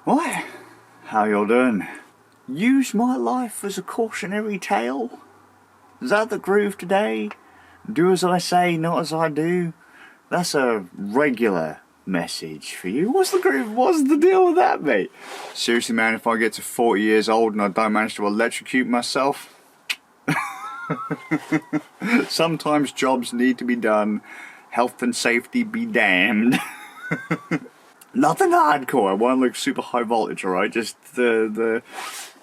What? How y'all doing? Use my life as a cautionary tale? Is that the groove today? Do as I say, not as I do? That's a regular message for you. What's the groove? What's the deal with that, mate? Seriously, man, if I get to 40 years old and I don't manage to electrocute myself, sometimes jobs need to be done. Health and safety be damned. Nothing hardcore. I won't look super high voltage, alright? Just the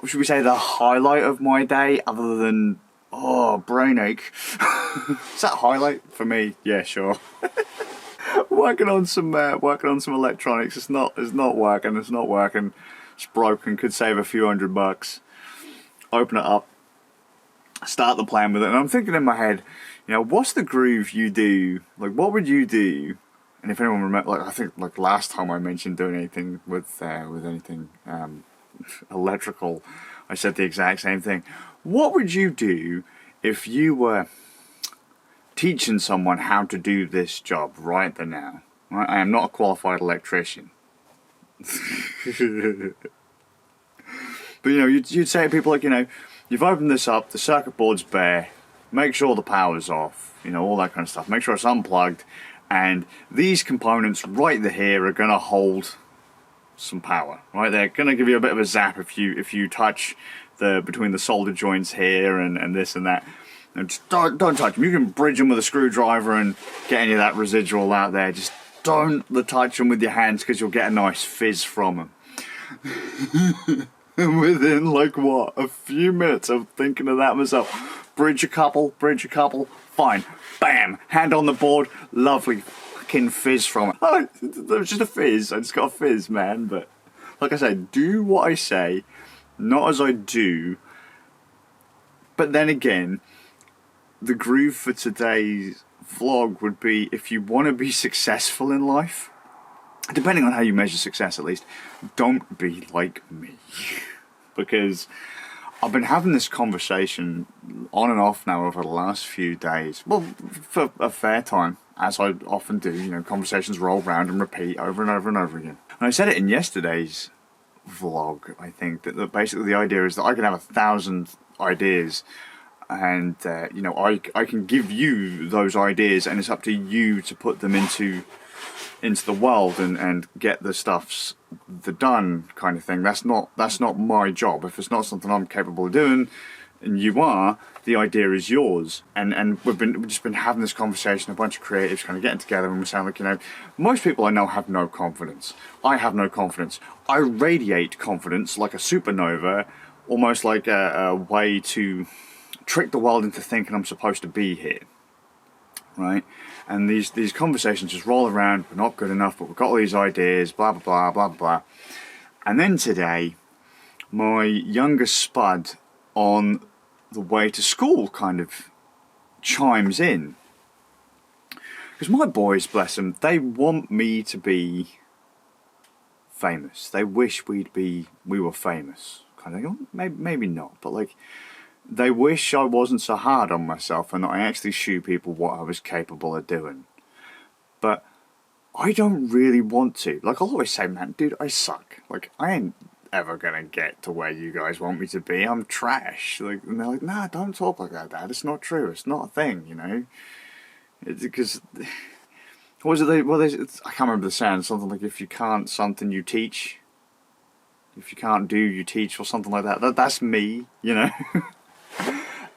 should we say the highlight of my day, other than brain ache. Is that a highlight for me? Yeah, sure. working on some electronics. It's not working. It's broken. Could save a few $100. Open it up. Start the plan with it, and I'm thinking in my head, what's the groove you do? Like, what would you do? And if anyone remember, I think last time I mentioned doing anything with anything electrical, I said the exact same thing. What would you do if you were teaching someone how to do this job right now? Right? I am not a qualified electrician. But you'd say to people you've opened this up, the circuit board's bare, make sure the power's off, all that kind of stuff. Make sure it's unplugged. And these components right here are going to hold some power, right? They're going to give you a bit of a zap if you touch between the solder joints here and this and that. And just don't touch them. You can bridge them with a screwdriver and get any of that residual out there. Just don't touch them with your hands, because you'll get a nice fizz from them. And within a few minutes of thinking of that myself, bridge a couple, fine. Bam! Hand on the board, lovely fucking fizz from it. Oh, it was just a fizz. I just got a fizz, man. But like I said, do what I say, not as I do. But then again, the groove for today's vlog would be, if you want to be successful in life, depending on how you measure success at least, don't be like me. Because I've been having this conversation on and off now over the last few days. Well, for a fair time, as I often do. Conversations roll round and repeat over and over and over again. And I said it in yesterday's vlog, I think, that basically the idea is that I can have 1,000 ideas, and I can give you those ideas, and it's up to you to put them into the world and get the stuffs done, kind of thing. That's not my job. If it's not something I'm capable of doing, and you are, the idea is yours. And we've just been having this conversation, a bunch of creatives kind of getting together, and we're saying, most people I know have no confidence. I have no confidence. I radiate confidence like a supernova, almost like a way to trick the world into thinking I'm supposed to be here. Right? And these conversations just roll around. We're not good enough, but we've got all these ideas, blah blah blah blah blah. And then today, my youngest spud on the way to school kind of chimes in, because my boys, bless them, they want me to be famous. They wish we were famous, kind of thing. Maybe not, but they wish I wasn't so hard on myself and that I actually show people what I was capable of doing. But I don't really want to. I'll always say, man, dude, I suck. I ain't ever gonna get to where you guys want me to be. I'm trash. And they're like, nah, don't talk like that, Dad. It's not true. It's not a thing, It's because... What was it? I can't remember the saying. Something like, if you can't something, you teach. If you can't do, you teach, or something like that. That's me,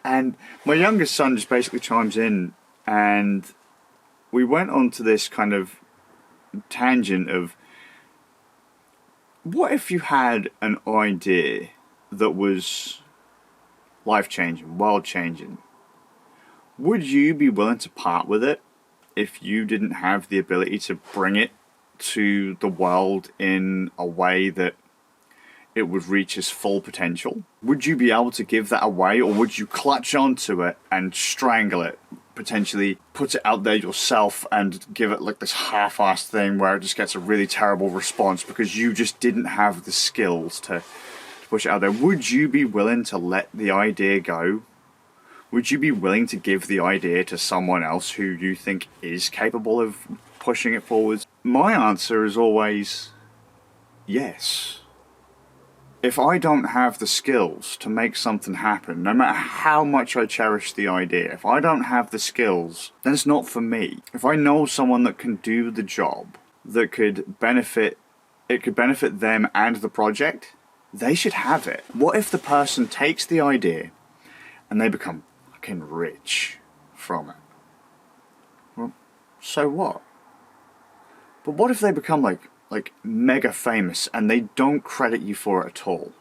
And my youngest son just basically chimes in, and we went on to this kind of tangent of, what if you had an idea that was life-changing, world-changing? Would you be willing to part with it if you didn't have the ability to bring it to the world in a way that it would reach its full potential? Would you be able to give that away, or would you clutch onto it and strangle it, potentially put it out there yourself and give it this half-assed thing where it just gets a really terrible response because you just didn't have the skills to push it out there? Would you be willing to let the idea go? Would you be willing to give the idea to someone else who you think is capable of pushing it forwards? My answer is always yes. If I don't have the skills to make something happen, no matter how much I cherish the idea, if I don't have the skills, then it's not for me. If I know someone that can do the job, that could benefit them and the project, they should have it. What if the person takes the idea and they become fucking rich from it? Well, so what? But what if they become like mega famous and they don't credit you for it at all?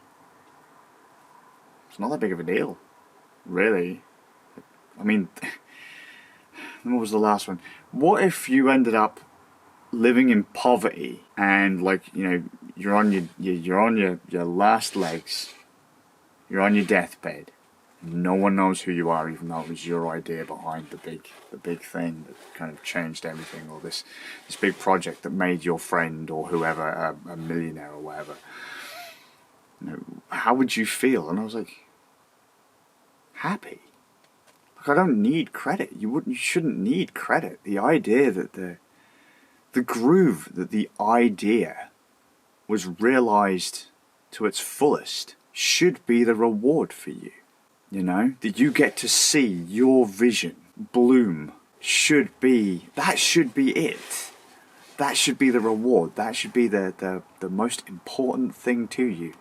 It's not that big of a deal, really. I mean, what was the last one? What if you ended up living in poverty and, like, you know, you're on your last legs, you're on your deathbed, no one knows who you are, even though it was your idea behind the big thing that kind of changed everything, or this big project that made your friend or whoever a millionaire or whatever. You know, how would you feel? And I was like, happy. Like, I don't need credit. You shouldn't need credit. The idea that the groove, that the idea was realized to its fullest, should be the reward for you. You know, that you get to see your vision bloom should be it. That should be the reward. That should be the most important thing to you.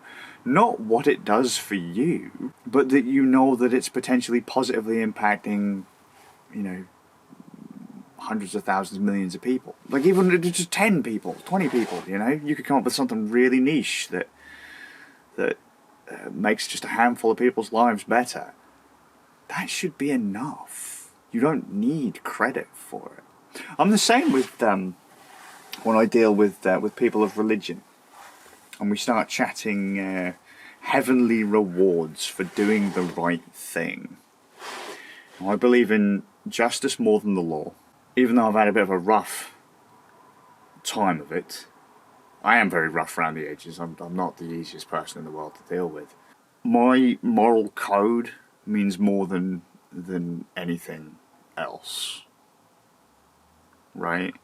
Not what it does for you, but that you know that it's potentially positively impacting, you know, hundreds of thousands, millions of people. Like, even just 10 people, 20 people, you know? You could come up with something really niche that makes just a handful of people's lives better. That should be enough. You don't need credit for it. I'm the same with when I deal with people of religion, and we start chatting heavenly rewards for doing the right thing. Now, I believe in justice more than the law, even though I've had a bit of a rough time of it. I am very rough around the edges. I'm not the easiest person in the world to deal with. My moral code means more than anything else. Right?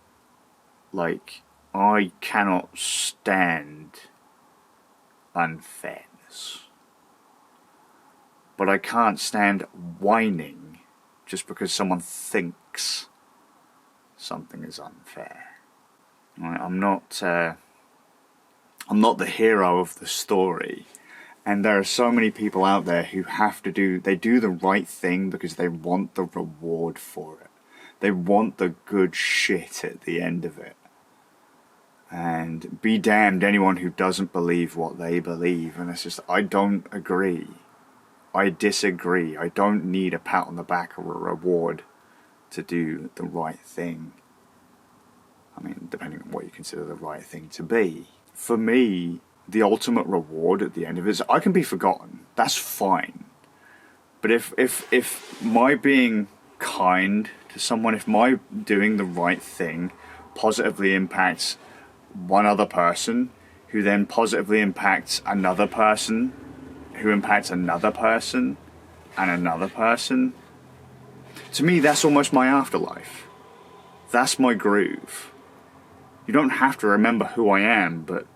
Like, I cannot stand unfairness. But I can't stand whining just because someone thinks something is unfair. Right? I'm not the hero of the story, and there are so many people out there who they do the right thing because they want the reward for it. They want the good shit at the end of it. And be damned anyone who doesn't believe what they believe. And it's just, I don't agree. I disagree. I don't need a pat on the back or a reward to do the right thing. I mean, depending on what you consider the right thing to be. For me, the ultimate reward at the end of it is I can be forgotten. That's fine. But if my being kind to someone, if my doing the right thing positively impacts one other person, who then positively impacts another person, who impacts another person, and another person, to me that's almost my afterlife. That's my groove. You don't have to remember who I am, but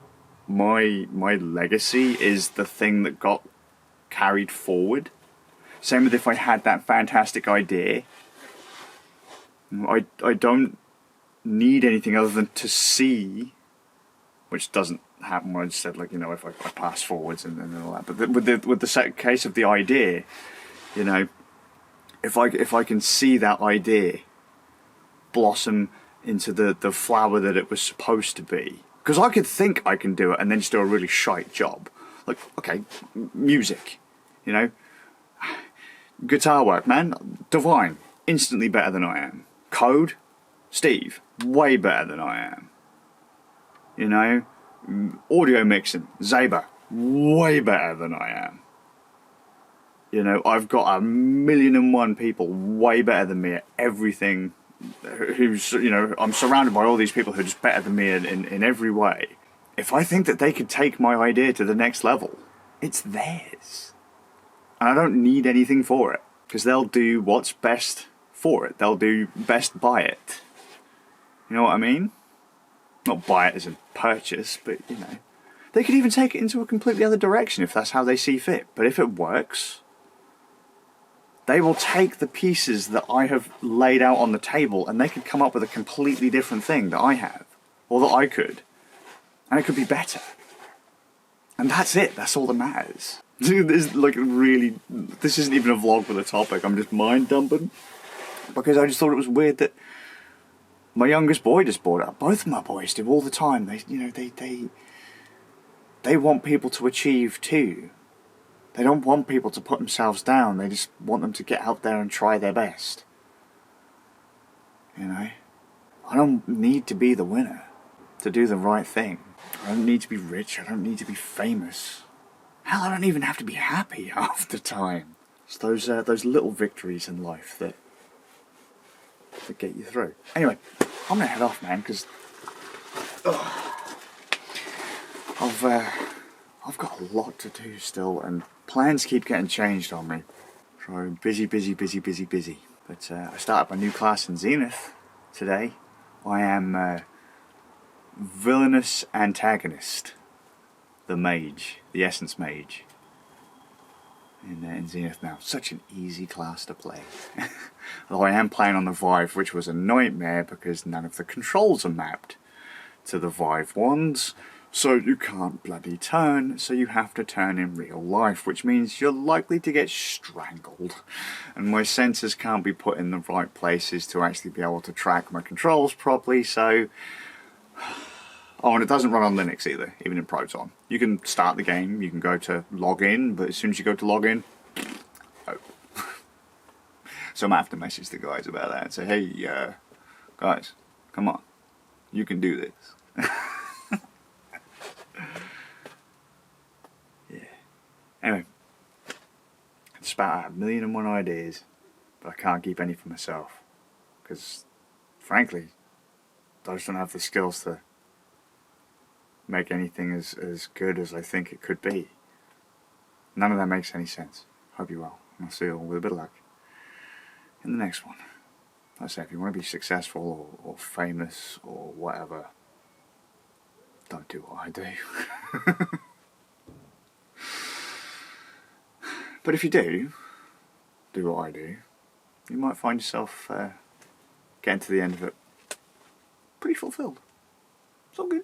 my legacy is the thing that got carried forward. Same with if I had that fantastic idea. I don't need anything other than to see, which doesn't happen when I just said, like, you know, if I pass forwards and all that. But with the case of the idea, you know, if I can see that idea blossom into the flower that it was supposed to be, because I could think I can do it and then just do a really shite job. Like, okay, music, you know, guitar work, man, divine, instantly better than I am. Code, Steve, way better than I am. You know, audio mixing, Zaber, way better than I am. You know, I've got 1,000,001 people way better than me at everything. Who's, you know, I'm surrounded by all these people who are just better than me in every way. If I think that they could take my idea to the next level, it's theirs. And I don't need anything for it, because they'll do what's best for it. They'll do best by it. You know what I mean? Not buy it as a purchase, but, you know, They could even take it into a completely other direction if that's how they see fit. But if it works, they will take the pieces that I have laid out on the table and they could come up with a completely different thing that I have, or that I could. And it could be better. And that's it, that's all that matters. This isn't even a vlog with a topic, I'm just mind dumping. Because I just thought it was weird that my youngest boy just brought it up. Both of my boys do all the time. They want people to achieve too. They don't want people to put themselves down. They just want them to get out there and try their best. You know? I don't need to be the winner to do the right thing. I don't need to be rich. I don't need to be famous. Hell, I don't even have to be happy half the time. It's those little victories in life that get you through. Anyway, I'm gonna head off, man, because I've got a lot to do still, and plans keep getting changed on me. So busy. But I started my new class in Zenith today. I am Villainous Antagonist, the Mage, the Essence Mage, in Zenith now. Such an easy class to play. Although I am playing on the Vive, which was a nightmare because none of the controls are mapped to the Vive ones. So you can't bloody turn, so you have to turn in real life, which means you're likely to get strangled. And my sensors can't be put in the right places to actually be able to track my controls properly, so... Oh, and it doesn't run on Linux either, even in Proton. You can start the game, you can go to login, but as soon as you go to login, oh. So I might have to message the guys about that and say, hey, guys, come on, you can do this. Yeah. Anyway, I just spout out 1,000,001 ideas, but I can't keep any for myself, because, frankly, I just don't have the skills to make anything as good as I think it could be. None of that makes any sense. Hope you well. I'll see you all with a bit of luck in the next one. Like I say, if you want to be successful or famous or whatever, don't do what I do. But if you do what I do, you might find yourself getting to the end of it pretty fulfilled. It's all good.